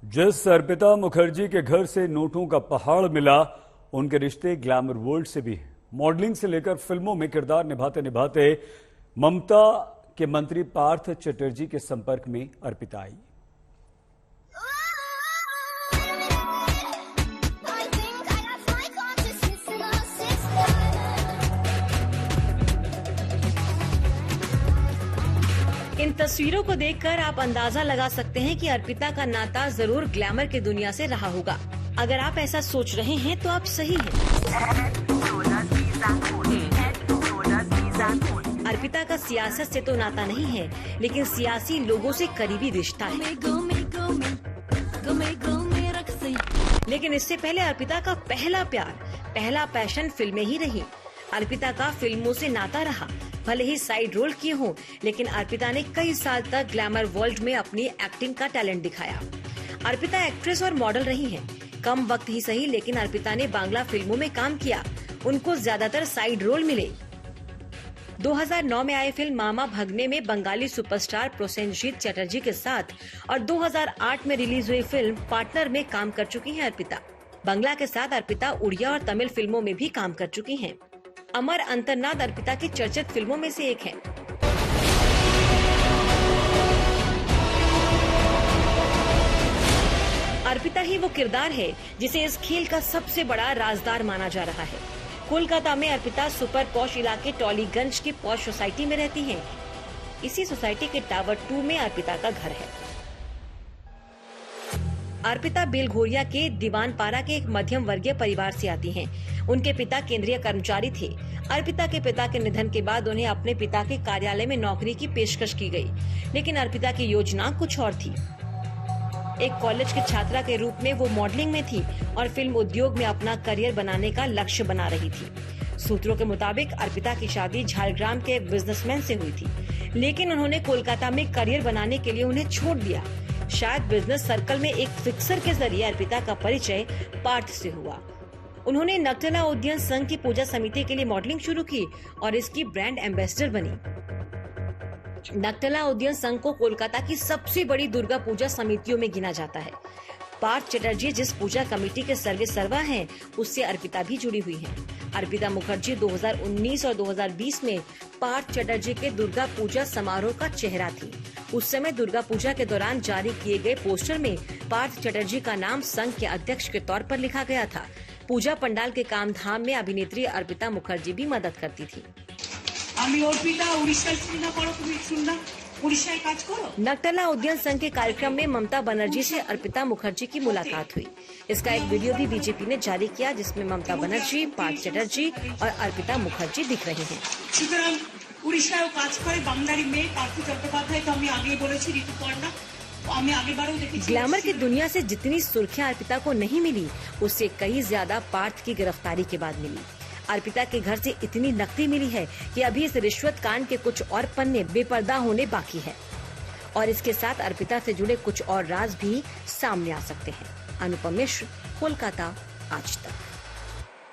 जिस अर्पिता मुखर्जी के घर से नोटों का पहाड़ मिला, उनके रिश्ते ग्लैमर वर्ल्ड से भी हैं। मॉडलिंग से लेकर फिल्मों में किरदार निभाते निभाते ममता के मंत्री पार्थ चटर्जी के संपर्क में अर्पिता आई। इन तस्वीरों को देखकर आप अंदाजा लगा सकते हैं कि अर्पिता का नाता जरूर ग्लैमर की दुनिया से रहा होगा। अगर आप ऐसा सोच रहे हैं तो आप सही हैं। अर्पिता का सियासत से तो नाता नहीं है, लेकिन सियासी लोगों से करीबी रिश्ता है। लेकिन इससे पहले अर्पिता का पहला प्यार, पहला पैशन फिल्में ही रही। अर्पिता का फिल्मों से नाता रहा। भले ही साइड रोल किए हों, लेकिन अर्पिता ने कई साल तक ग्लैमर वर्ल्ड में अपनी एक्टिंग का टैलेंट दिखाया। अर्पिता एक्ट्रेस और मॉडल रही हैं। कम वक्त ही सही, लेकिन अर्पिता ने बांग्ला फिल्मों में काम किया। उनको ज्यादातर साइड रोल मिले। 2009 में आई फिल्म मामा भगने में बंगाली सुपरस्टार प्रोसेनजीत चटर्जी के साथ और 2008 में रिलीज हुई फिल्म पार्टनर में काम कर चुकी हैं अर्पिता। बांग्ला के साथ अर्पिता उड़िया और तमिल फिल्मों में भी काम कर चुकी हैं। अमर अंतरनाद अर्पिता की चर्चित फिल्मों में से एक है। अर्पिता ही वो किरदार है जिसे इस खेल का सबसे बड़ा राजदार माना जा रहा है। कोलकाता में अर्पिता सुपर पॉश इलाके टॉलीगंज की पॉश सोसाइटी में रहती हैं। इसी सोसाइटी के टावर 2 में अर्पिता का घर है। अर्पिता बेलघोरिया के दीवानपारा के एक मध्यम वर्गीय परिवार से आती हैं। उनके पिता केंद्रीय कर्मचारी थे। अर्पिता के पिता के निधन के बाद उन्हें अपने पिता के कार्यालय में नौकरी की पेशकश की गई, लेकिन अर्पिता की योजना कुछ और थी। एक कॉलेज की छात्रा के रूप में वो मॉडलिंग में थी और फिल्म उद्योग में अपना करियर बनाने का लक्ष्य बना रही थी। सूत्रों के मुताबिक अर्पिता की शादी झारग्राम के बिजनेसमैन से हुई थी, लेकिन उन्होंने कोलकाता में करियर बनाने के लिए उन्हें छोड़ दिया। शायद बिजनेस सर्कल में एक फिक्सर के जरिए अर्पिता का परिचय पार्थ से हुआ। उन्होंने नक्तला उद्यन संघ की पूजा समिति के लिए मॉडलिंग शुरू की और इसकी ब्रांड एम्बेसडर बनी। नक्तला उद्यन संघ को कोलकाता की सबसे बड़ी दुर्गा पूजा समितियों में गिना जाता है। पार्थ चटर्जी जिस पूजा कमेटी के सर्वेसर्वा हैं, उससे अर्पिता भी जुड़ी हुई है। अर्पिता मुखर्जी 2019 और 2020 में पार्थ चटर्जी के दुर्गा पूजा समारोह का चेहरा थी। उस समय दुर्गा पूजा के दौरान जारी किए गए पोस्टर में पार्थ चटर्जी का नाम संघ के अध्यक्ष के तौर पर लिखा गया था। पूजा पंडाल के काम धाम में अभिनेत्री अर्पिता मुखर्जी भी मदद करती थी। नक्तला उद्यन संघ के कार्यक्रम में ममता बनर्जी से अर्पिता मुखर्जी की मुलाकात हुई। इसका एक वीडियो भी बीजेपी ने जारी किया, जिसमें ममता बनर्जी, पार्थ चटर्जी और अर्पिता मुखर्जी दिख रहे हैं। ग्लैमर की दुनिया से जितनी सुर्खियां अर्पिता को नहीं मिली, उससे कई ज्यादा पार्थ की गिरफ्तारी के बाद मिली। अर्पिता के घर से इतनी नकदी मिली है कि अभी इस रिश्वत कांड के कुछ और पन्ने बेपर्दा होने बाकी है और इसके साथ अर्पिता से जुड़े कुछ और राज भी सामने आ सकते हैं। अनुपम मिश्र, कोलकाता, आज तक।